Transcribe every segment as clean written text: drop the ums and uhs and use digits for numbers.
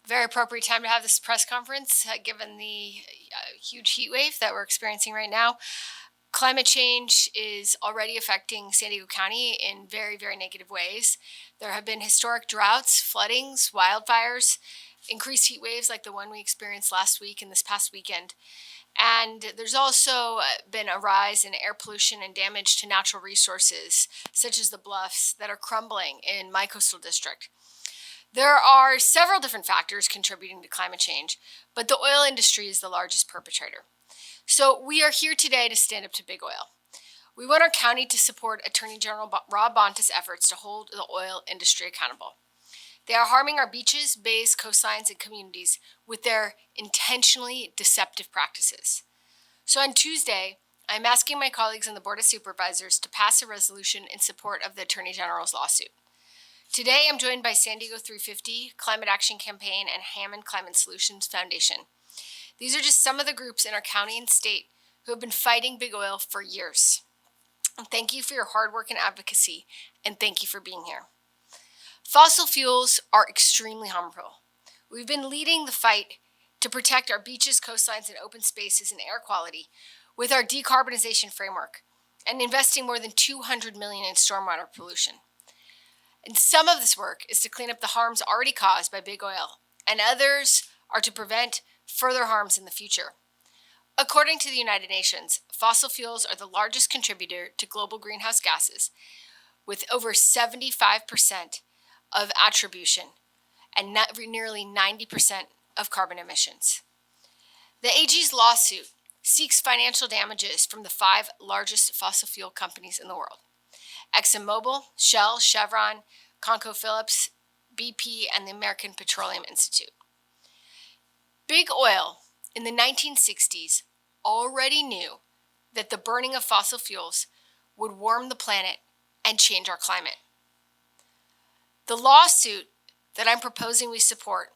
Very appropriate time to have this press conference, given the huge heat wave that we're experiencing right now. Climate change is already affecting San Diego County in very, very negative ways. There have been historic droughts, floodings, wildfires, increased heat waves like the one we experienced last week and this past weekend. And there's also been a rise in air pollution and damage to natural resources, such as the bluffs that are crumbling in my coastal district. There are several different factors contributing to climate change, but the oil industry is the largest perpetrator. So we are here today to stand up to big oil. We want our county to support Attorney General Rob Bonta's efforts to hold the oil industry accountable. They are harming our beaches, bays, coastlines, and communities with their intentionally deceptive practices. So on Tuesday, I'm asking my colleagues on the Board of Supervisors to pass a resolution in support of the Attorney General's lawsuit. Today, I'm joined by San Diego 350, Climate Action Campaign, and Hammond Climate Solutions Foundation. These are just some of the groups in our county and state who have been fighting big oil for years. Thank you for your hard work and advocacy, and thank you for being here. Fossil fuels are extremely harmful. We've been leading the fight to protect our beaches, coastlines, and open spaces and air quality with our decarbonization framework and investing more than $200 million in stormwater pollution. And some of this work is to clean up the harms already caused by big oil, and others are to prevent further harms in the future. According to the United Nations, fossil fuels are the largest contributor to global greenhouse gases, with over 75% of attribution and nearly 90% of carbon emissions. The AG's lawsuit seeks financial damages from the 5 largest fossil fuel companies in the world: ExxonMobil, Shell, Chevron, ConocoPhillips, BP, and the American Petroleum Institute. Big oil in the 1960s already knew that the burning of fossil fuels would warm the planet and change our climate. The lawsuit that I'm proposing we support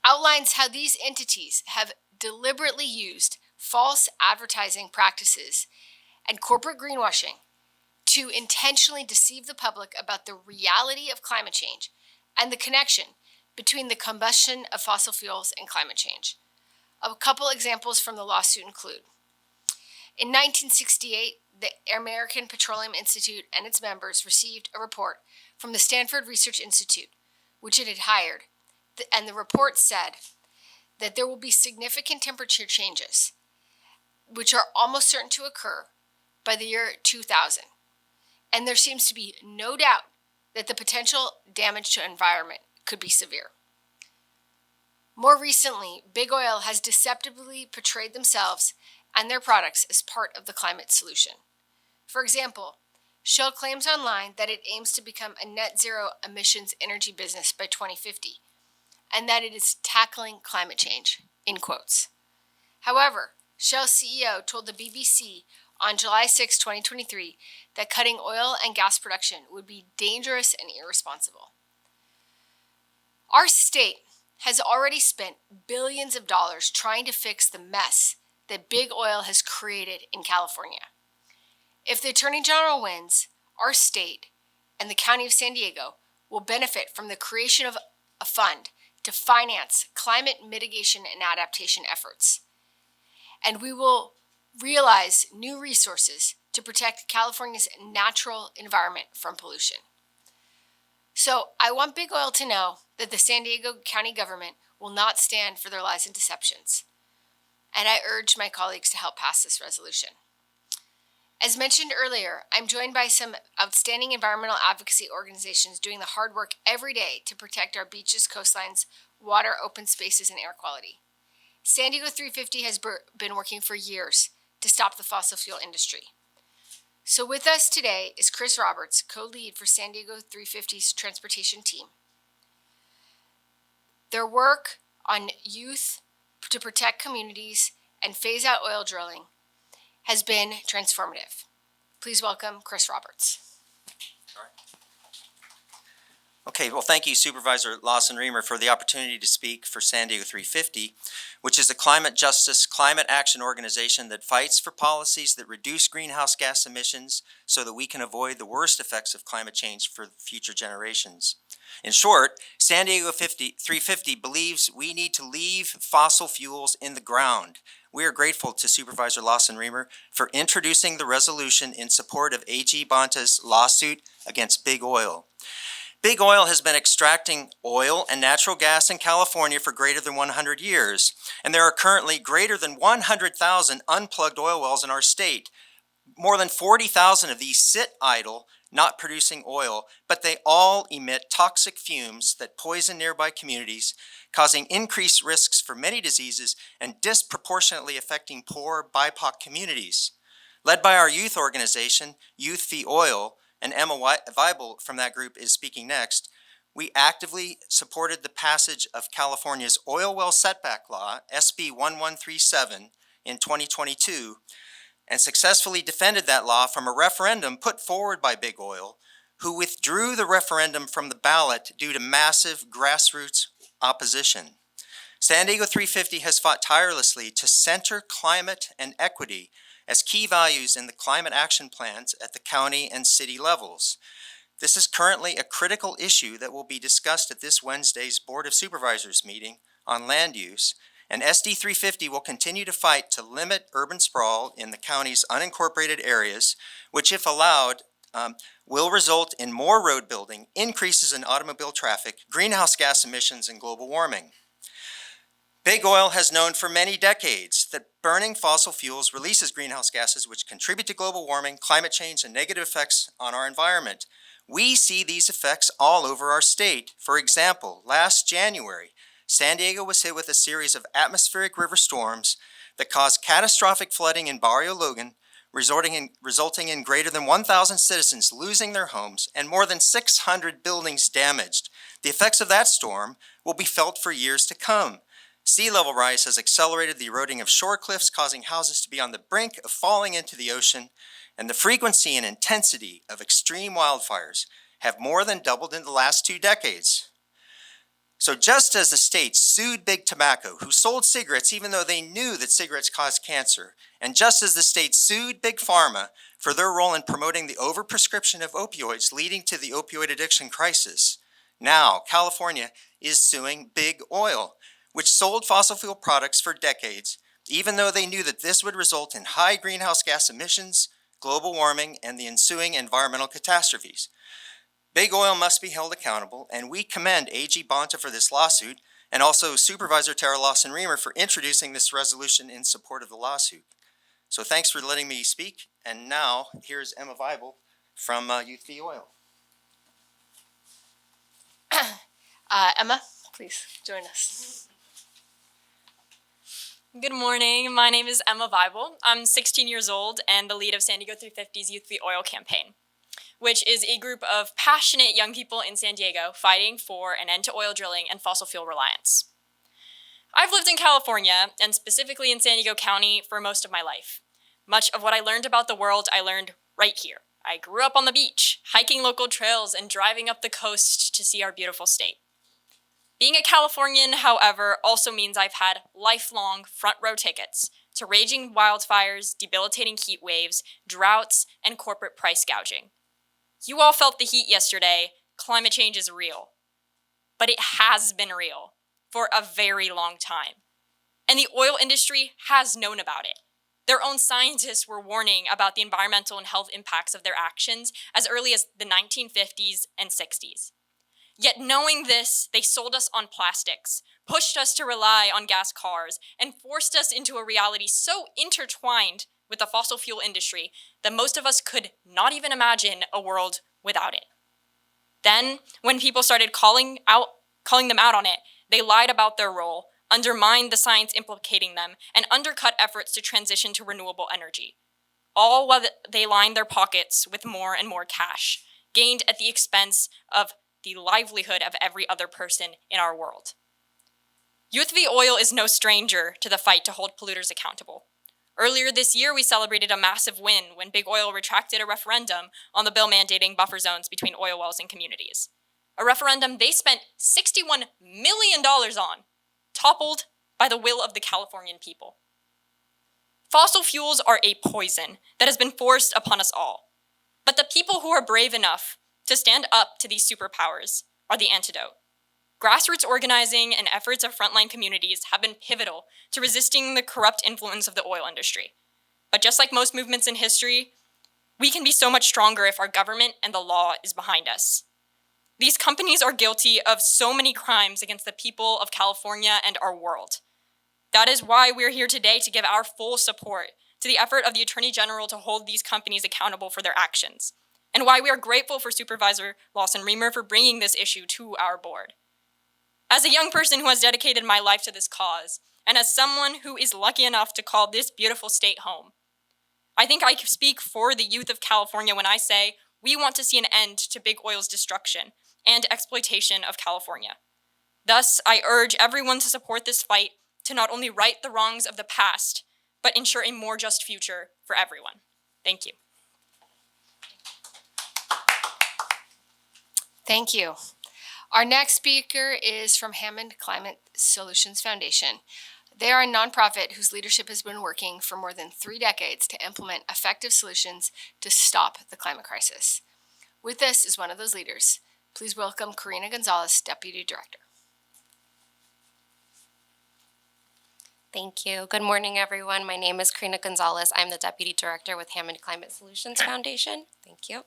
outlines how these entities have deliberately used false advertising practices and corporate greenwashing to intentionally deceive the public about the reality of climate change and the connection between the combustion of fossil fuels and climate change. A couple examples from the lawsuit include: in 1968, the American Petroleum Institute and its members received a report from the Stanford Research Institute, which it had hired, and the report said that there will be significant temperature changes, which are almost certain to occur by the year 2000. And there seems to be no doubt that the potential damage to the environment could be severe. More recently, big oil has deceptively portrayed themselves and their products as part of the climate solution. For example, Shell claims online that it aims to become a net zero emissions energy business by 2050, and that it is tackling climate change, in quotes. However, Shell CEO told the BBC on July 6, 2023, that cutting oil and gas production would be dangerous and irresponsible. Our state has already spent billions of dollars trying to fix the mess that big oil has created in California. If the Attorney General wins, our state and the County of San Diego will benefit from the creation of a fund to finance climate mitigation and adaptation efforts. And we will realize new resources to protect California's natural environment from pollution. So I want big oil to know that the San Diego County government will not stand for their lies and deceptions. And I urge my colleagues to help pass this resolution. As mentioned earlier, I'm joined by some outstanding environmental advocacy organizations doing the hard work every day to protect our beaches, coastlines, water, open spaces, and air quality. San Diego 350 has been working for years to stop the fossil fuel industry. So with us today is Chris Roberts, co-lead for San Diego 350's transportation team. Their work on youth to protect communities and phase out oil drilling has been transformative. Please welcome Chris Roberts. Okay, well, thank you, Supervisor Lawson-Remer, for the opportunity to speak for San Diego 350, which is a climate justice, climate action organization that fights for policies that reduce greenhouse gas emissions so that we can avoid the worst effects of climate change for future generations. In short, San Diego 350 believes we need to leave fossil fuels in the ground. We are grateful to Supervisor Lawson-Remer for introducing the resolution in support of AG Banta's lawsuit against Big Oil. Big Oil has been extracting oil and natural gas in California for greater than 100 years, and there are currently greater than 100,000 unplugged oil wells in our state. More than 40,000 of these sit idle, not producing oil, but they all emit toxic fumes that poison nearby communities, causing increased risks for many diseases and disproportionately affecting poor BIPOC communities. Led by our youth organization, Youth v. Oil, and Emma Weibel from that group is speaking next, we actively supported the passage of California's Oil Well Setback Law, SB 1137, in 2022, and successfully defended that law from a referendum put forward by Big Oil, who withdrew the referendum from the ballot due to massive grassroots opposition. San Diego 350 has fought tirelessly to center climate and equity as key values in the climate action plans at the county and city levels. This is currently a critical issue that will be discussed at this Wednesday's Board of Supervisors meeting on land use, and SD 350 will continue to fight to limit urban sprawl in the county's unincorporated areas, which, if allowed, will result in more road building, increases in automobile traffic, greenhouse gas emissions, and global warming. Big Oil has known for many decades that burning fossil fuels releases greenhouse gases which contribute to global warming, climate change, and negative effects on our environment. We see these effects all over our state. For example, last January, San Diego was hit with a series of atmospheric river storms that caused catastrophic flooding in Barrio Logan, resulting in greater than 1,000 citizens losing their homes and more than 600 buildings damaged. The effects of that storm will be felt for years to come. Sea level rise has accelerated the eroding of shore cliffs, causing houses to be on the brink of falling into the ocean, and the frequency and intensity of extreme wildfires have more than doubled in the last 2 decades. So just as the state sued Big Tobacco, who sold cigarettes even though they knew that cigarettes caused cancer, and just as the state sued Big Pharma for their role in promoting the overprescription of opioids leading to the opioid addiction crisis, now California is suing Big Oil, which sold fossil fuel products for decades, even though they knew that this would result in high greenhouse gas emissions, global warming, and the ensuing environmental catastrophes. Big Oil must be held accountable, and we commend AG Banta for this lawsuit, and also Supervisor Tara Lawson-Remer for introducing this resolution in support of the lawsuit. So thanks for letting me speak, and now here's Emma Weibel from Youth v. Oil. Emma, please join us. Good morning. My name is Emma Weibel. I'm 16 years old and the lead of San Diego 350's Youth v. Oil campaign, which is a group of passionate young people in San Diego fighting for an end to oil drilling and fossil fuel reliance. I've lived in California, and specifically in San Diego County, for most of my life. Much of what I learned about the world, I learned right here. I grew up on the beach, hiking local trails and driving up the coast to see our beautiful state. Being a Californian, however, also means I've had lifelong front row tickets to raging wildfires, debilitating heat waves, droughts, and corporate price gouging. You all felt the heat yesterday. Climate change is real. But it has been real for a very long time. And the oil industry has known about it. Their own scientists were warning about the environmental and health impacts of their actions as early as the 1950s and 60s. Yet knowing this, they sold us on plastics, pushed us to rely on gas cars, and forced us into a reality so intertwined with the fossil fuel industry that most of us could not even imagine a world without it. Then, when people started calling them out on it, they lied about their role, undermined the science implicating them, and undercut efforts to transition to renewable energy, all while they lined their pockets with more and more cash, gained at the expense of the livelihood of every other person in our world. Youth v. Oil is no stranger to the fight to hold polluters accountable. Earlier this year, we celebrated a massive win when Big Oil retracted a referendum on the bill mandating buffer zones between oil wells and communities. a referendum they spent $61 million on, toppled by the will of the Californian people. Fossil fuels are a poison that has been forced upon us all. But the people who are brave enough to stand up to these superpowers are the antidote. Grassroots organizing and efforts of frontline communities have been pivotal to resisting the corrupt influence of the oil industry. But just like most movements in history, we can be so much stronger if our government and the law is behind us. These companies are guilty of so many crimes against the people of California and our world. That is why we're here today to give our full support to the effort of the Attorney General to hold these companies accountable for their actions, and why we are grateful for Supervisor Lawson-Remer for bringing this issue to our board. As a young person who has dedicated my life to this cause, and as someone who is lucky enough to call this beautiful state home, I think I speak for the youth of California when I say we want to see an end to big oil's destruction and exploitation of California. Thus, I urge everyone to support this fight to not only right the wrongs of the past, but ensure a more just future for everyone. Thank you. Thank you. Our next speaker is from Hammond Climate Solutions Foundation. They are a nonprofit whose leadership has been working for more than 3 decades to implement effective solutions to stop the climate crisis. With us is one of those leaders. Please welcome Karina Gonzalez, Deputy Director. Thank you. Good morning, everyone. My name is Karina Gonzalez. I'm the Deputy Director with Hammond Climate Solutions Foundation. Thank you.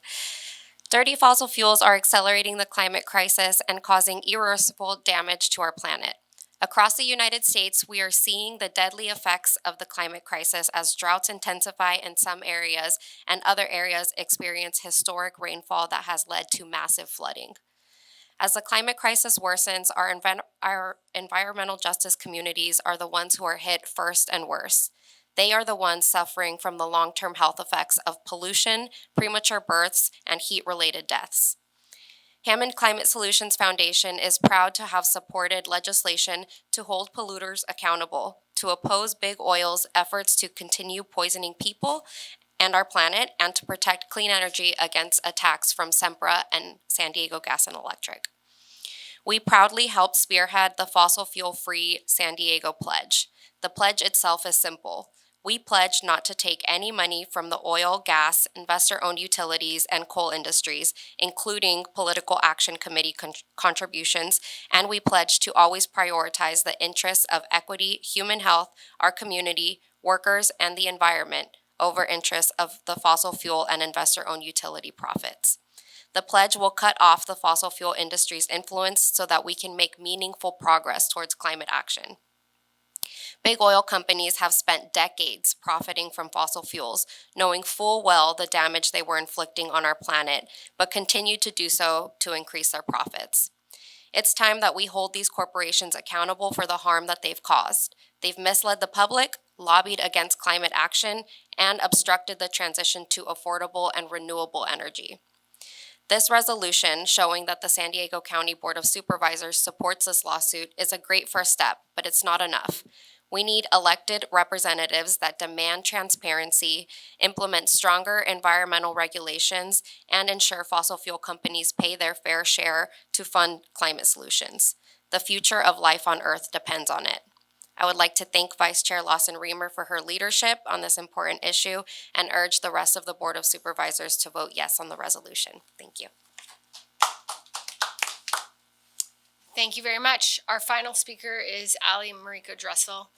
Dirty fossil fuels are accelerating the climate crisis and causing irreversible damage to our planet. Across the United States, we are seeing the deadly effects of the climate crisis as droughts intensify in some areas and other areas experience historic rainfall that has led to massive flooding. As the climate crisis worsens, our environmental justice communities are the ones who are hit first and worst. They are the ones suffering from the long-term health effects of pollution, premature births, and heat-related deaths. Hammond Climate Solutions Foundation is proud to have supported legislation to hold polluters accountable, to oppose big oil's efforts to continue poisoning people and our planet, and to protect clean energy against attacks from Sempra and San Diego Gas and Electric. We proudly helped spearhead the fossil fuel-free San Diego Pledge. The pledge itself is simple. We pledge not to take any money from the oil, gas, investor-owned utilities, and coal industries, including Political Action Committee contributions, and we pledge to always prioritize the interests of equity, human health, our community, workers, and the environment over interests of the fossil fuel and investor-owned utility profits. The pledge will cut off the fossil fuel industry's influence so that we can make meaningful progress towards climate action. Big oil companies have spent decades profiting from fossil fuels, knowing full well the damage they were inflicting on our planet, but continue to do so to increase their profits. It's time that we hold these corporations accountable for the harm that they've caused. They've misled the public, lobbied against climate action, and obstructed the transition to affordable and renewable energy. This resolution, showing that the San Diego County Board of Supervisors supports this lawsuit, is a great first step, but it's not enough. We need elected representatives that demand transparency, implement stronger environmental regulations, and ensure fossil fuel companies pay their fair share to fund climate solutions. The future of life on Earth depends on it. I would like to thank Vice Chair Lawson-Remer for her leadership on this important issue and urge the rest of the Board of Supervisors to vote yes on the resolution. Thank you. Thank you very much. Our final speaker is Ali Mariko Drussel.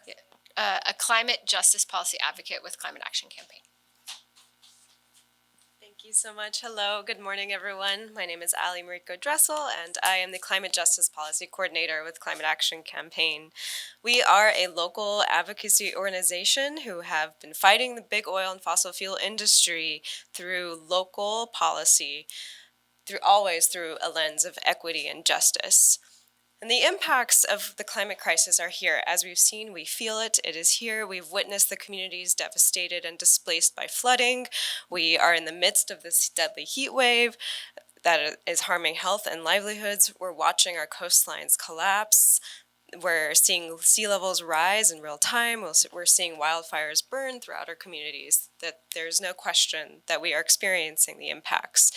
Yeah. A climate justice policy advocate with Climate Action Campaign. Thank you so much. Hello, good morning, everyone. My name is Ali Mariko Drussel, and I am the Climate Justice Policy Coordinator with Climate Action Campaign. We are a local advocacy organization who have been fighting the big oil and fossil fuel industry through local policy, always through a lens of equity and justice. And the impacts of the climate crisis are here. As we've seen, we feel it. It is here. We've witnessed the communities devastated and displaced by flooding. We are in the midst of this deadly heat wave that is harming health and livelihoods. We're watching our coastlines collapse. We're seeing sea levels rise in real time. We're seeing wildfires burn throughout our communities. That there's no question that we are experiencing the impacts.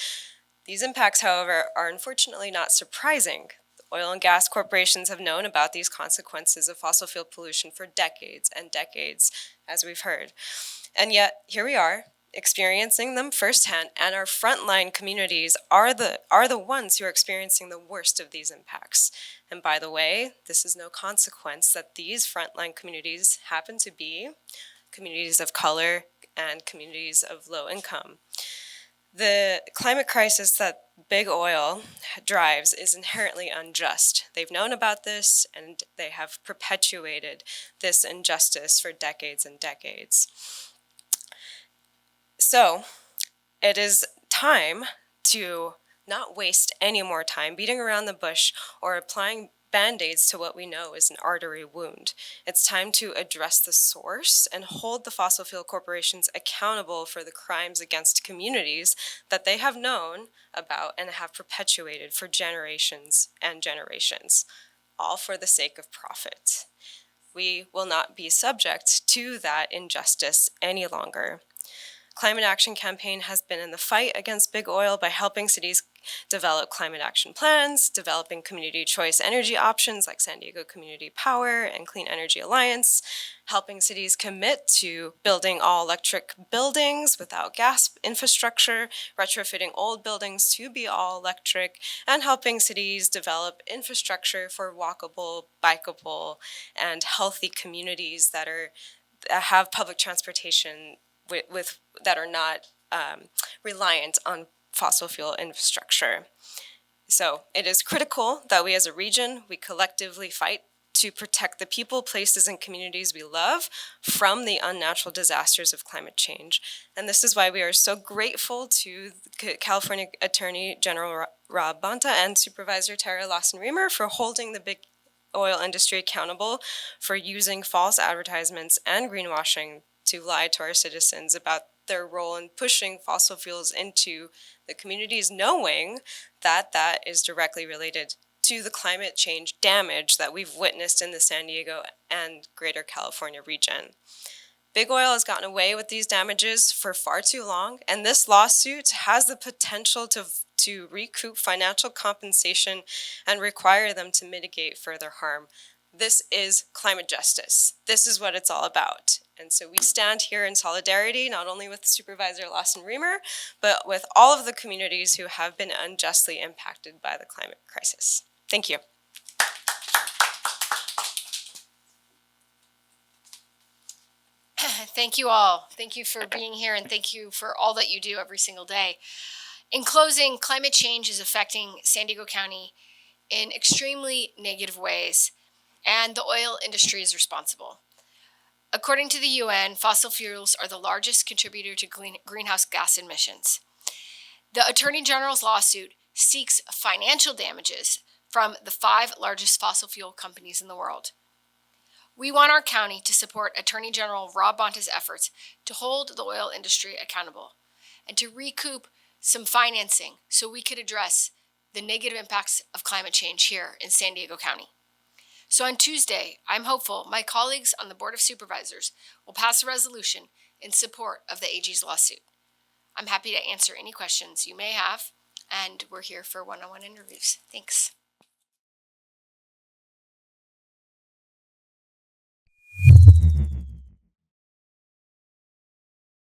These impacts, however, are unfortunately not surprising. Oil and gas corporations have known about these consequences of fossil fuel pollution for decades and decades, as we've heard. And yet, here we are, experiencing them firsthand, and our frontline communities are the ones who are experiencing the worst of these impacts. And by the way, this is no consequence that these frontline communities happen to be communities of color and communities of low income. The climate crisis that big oil drives is inherently unjust. They've known about this, and they have perpetuated this injustice for decades and decades. So, it is time to not waste any more time beating around the bush or applying Band-Aids to what we know is an artery wound. It's time to address the source and hold the fossil fuel corporations accountable for the crimes against communities that they have known about and have perpetuated for generations and generations, all for the sake of profit. We will not be subject to that injustice any longer. Climate Action Campaign has been in the fight against big oil by helping cities develop climate action plans, developing community choice energy options like San Diego Community Power and Clean Energy Alliance, helping cities commit to building all-electric buildings without gas infrastructure, retrofitting old buildings to be all-electric, and helping cities develop infrastructure for walkable, bikeable, and healthy communities that have public transportation that are not reliant on fossil fuel infrastructure. So it is critical that we as a region, we collectively fight to protect the people, places, and communities we love from the unnatural disasters of climate change. And this is why we are so grateful to California Attorney General Rob Bonta and Supervisor Tara Lawson-Remer for holding the big oil industry accountable for using false advertisements and greenwashing to lie to our citizens about their role in pushing fossil fuels into the communities, knowing that that is directly related to the climate change damage that we've witnessed in the San Diego and Greater California region. Big oil has gotten away with these damages for far too long, and this lawsuit has the potential to recoup financial compensation and require them to mitigate further harm. This is climate justice. This is what it's all about. And so we stand here in solidarity, not only with Supervisor Lawson-Remer, but with all of the communities who have been unjustly impacted by the climate crisis. Thank you. Thank you all. Thank you for being here, and thank you for all that you do every single day. In closing, climate change is affecting San Diego County in extremely negative ways, and the oil industry is responsible. According to the UN, fossil fuels are the largest contributor to greenhouse gas emissions. The Attorney General's lawsuit seeks financial damages from the 5 largest fossil fuel companies in the world. We want our county to support Attorney General Rob Bonta's efforts to hold the oil industry accountable and to recoup some financing so we could address the negative impacts of climate change here in San Diego County. So on Tuesday, I'm hopeful my colleagues on the Board of Supervisors will pass a resolution in support of the AG's lawsuit. I'm happy to answer any questions you may have, and we're here for one-on-one interviews. Thanks.